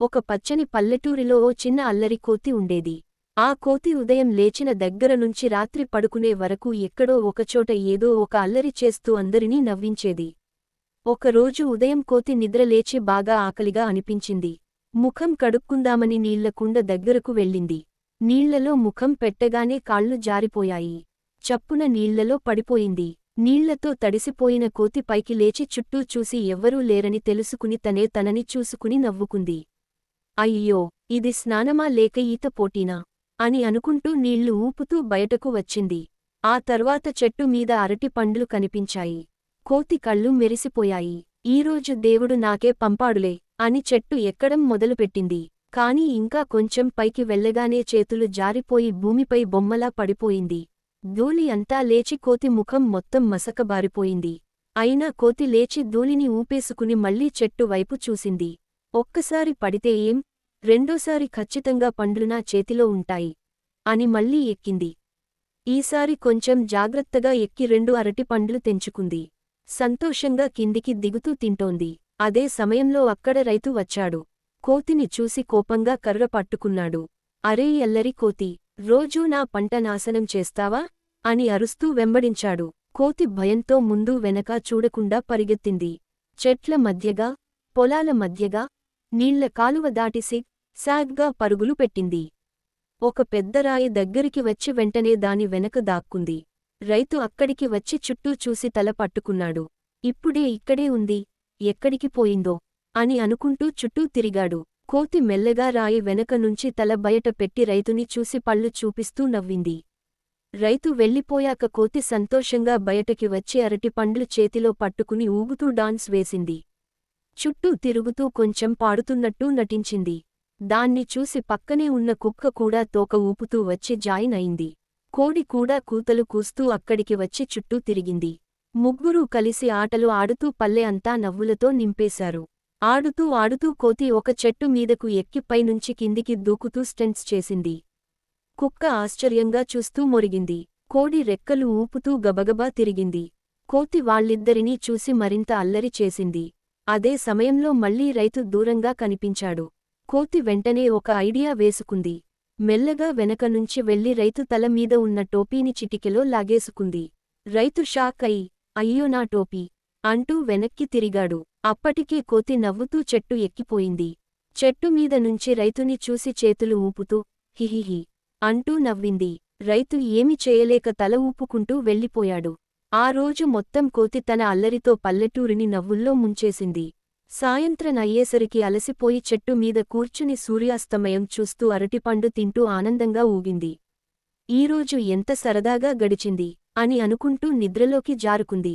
ఒక పచ్చని పల్లెటూరిలో ఓ చిన్న అల్లరి కోతి ఉండేది. ఆ కోతి ఉదయం లేచిన దగ్గర నుంచి రాత్రి పడుకునే వరకు ఎక్కడో ఒకచోట ఏదో ఒక అల్లరి చేస్తూ అందరినీ నవ్వించేది. ఒకరోజు ఉదయం కోతి నిద్రలేచి బాగా ఆకలిగా అనిపించింది. ముఖం కడుక్కుందామని నీళ్ల కుండ దగ్గరకు వెళ్ళింది. నీళ్లలో ముఖం పెట్టగానే కాళ్ళు జారిపోయాయి. చప్పున నీళ్లలో పడిపోయింది. నీళ్లతో తడిసిపోయిన కోతి పైకి లేచి చుట్టూ చూసి ఎవ్వరూ లేరని తెలుసుకుని తనని చూసుకుని నవ్వుకుంది. అయ్యో, ఇది స్నానమా లేక ఈత పోటీనా అని అనుకుంటూ నీళ్లు ఊపుతూ బయటకు వచ్చింది. ఆ తర్వాత చెట్టు మీద అరటి పండ్లు కనిపించాయి. కోతి కళ్ళు మెరిసిపోయాయి. ఈరోజు దేవుడు నాకే పంపాడులే అని చెట్టు ఎక్కడం మొదలుపెట్టింది. కాని ఇంకా కొంచెం పైకి వెళ్ళగానే చేతులు జారిపోయి భూమిపై బొమ్మలా పడిపోయింది. ధూళి అంతా లేచి కోతి ముఖం మొత్తం మసకబారిపోయింది. అయినా కోతి లేచి ధూళిని ఊపేసుకుని మళ్లీ చెట్టు వైపు చూసింది. ఒక్కసారి పడితే ఏం, రెండోసారి ఖచ్చితంగా పండ్లు నా చేతిలో ఉంటాయి అని మళ్లీ ఎక్కింది. ఈసారి కొంచెం జాగ్రత్తగా ఎక్కి 2 అరటి పండ్లు తెంచుకుంది. సంతోషంగా కిందికి దిగుతూ తింటోంది. అదే సమయంలో అక్కడ రైతు వచ్చాడు. కోతిని చూసి కోపంగా కర్ర పట్టుకున్నాడు. అరే అల్లరి కోతి, రోజూ నా పంట నాశనం చేస్తావా అని అరుస్తూ వెంబడించాడు. కోతి భయంతో ముందు వెనకా చూడకుండా పరిగెత్తింది. చెట్ల మధ్యగా, పొలాల మధ్యగా, నీళ్ల కాలువ దాటి సాగ్గా పరుగులు పెట్టింది. ఒక పెద్ద రాయి దగ్గరికి వచ్చి వెంటనే దాని వెనక దాక్కుంది. రైతు అక్కడికి వచ్చి చుట్టూ చూసి తల పట్టుకున్నాడు. ఇక్కడే ఉంది, ఎక్కడికి పోయిందో అని అనుకుంటూ చుట్టూ తిరిగాడు. కోతి మెల్లగా రాయి వెనక నుంచి తల బయట పెట్టి రైతుని చూసి పళ్ళు చూపిస్తూ నవ్వింది. రైతు వెళ్ళిపోయాక కోతి సంతోషంగా బయటకి వచ్చి అరటి పండ్లు చేతిలో పట్టుకుని ఊగుతూ డాన్స్ వేసింది. చుట్టూ తిరుగుతూ కొంచెం పాడుతున్నట్టూ నటించింది. దాన్ని చూసి పక్కనే ఉన్న కుక్క కూడా తోక ఊపుతూ వచ్చి జాయిన్ అయింది. కోడి కూడా కూతలు కూస్తూ అక్కడికి వచ్చి చుట్టూ తిరిగింది. ముగ్గురూ కలిసి ఆటలు ఆడుతూ పల్లె అంతా నవ్వులతో నింపేశారు. ఆడుతూ కోతి ఒక చెట్టు మీదకు ఎక్కి పైనుంచి కిందికి దూకుతూ స్టంట్స్ చేసింది. కుక్క ఆశ్చర్యంగా చూస్తూ మొరిగింది. కోడి రెక్కలు ఊపుతూ గబగబా తిరిగింది. కోతి వాళ్ళిద్దరినీ చూసి మరింత అల్లరి చేసింది. అదే సమయంలో మళ్లీ రైతు దూరంగా కనిపించాడు. కోతి వెంటనే ఒక ఐడియా వేసుకుంది. మెల్లగా వెనక నుంచి వెళ్లి రైతు తల మీద ఉన్న టోపీని చిటికెలో లాగేసుకుంది. రైతు షాక్ అయి, అయ్యో నా టోపీ అంటూ వెనక్కి తిరిగాడు. అప్పటికే కోతి నవ్వుతూ చెట్టు ఎక్కిపోయింది. చెట్టు మీద నుంచి రైతుని చూసి చేతులు ఊపుతూ హిహిహి అంటూ నవ్వింది. రైతు ఏమి చేయలేక తల ఊపుకుంటూ వెళ్ళిపోయాడు. ఆ రోజు మొత్తం కోతి తన అల్లరితో పల్లెటూరిని నవ్వుల్లో ముంచేసింది. సాయంత్రం అయ్యేసరికి అలసిపోయి చెట్టు మీద కూర్చుని సూర్యాస్తమయం చూస్తూ అరటిపండు తింటూ ఆనందంగా ఊగింది. ఈరోజు ఎంత సరదాగా గడిచింది అని అనుకుంటూ నిద్రలోకి జారుకుంది.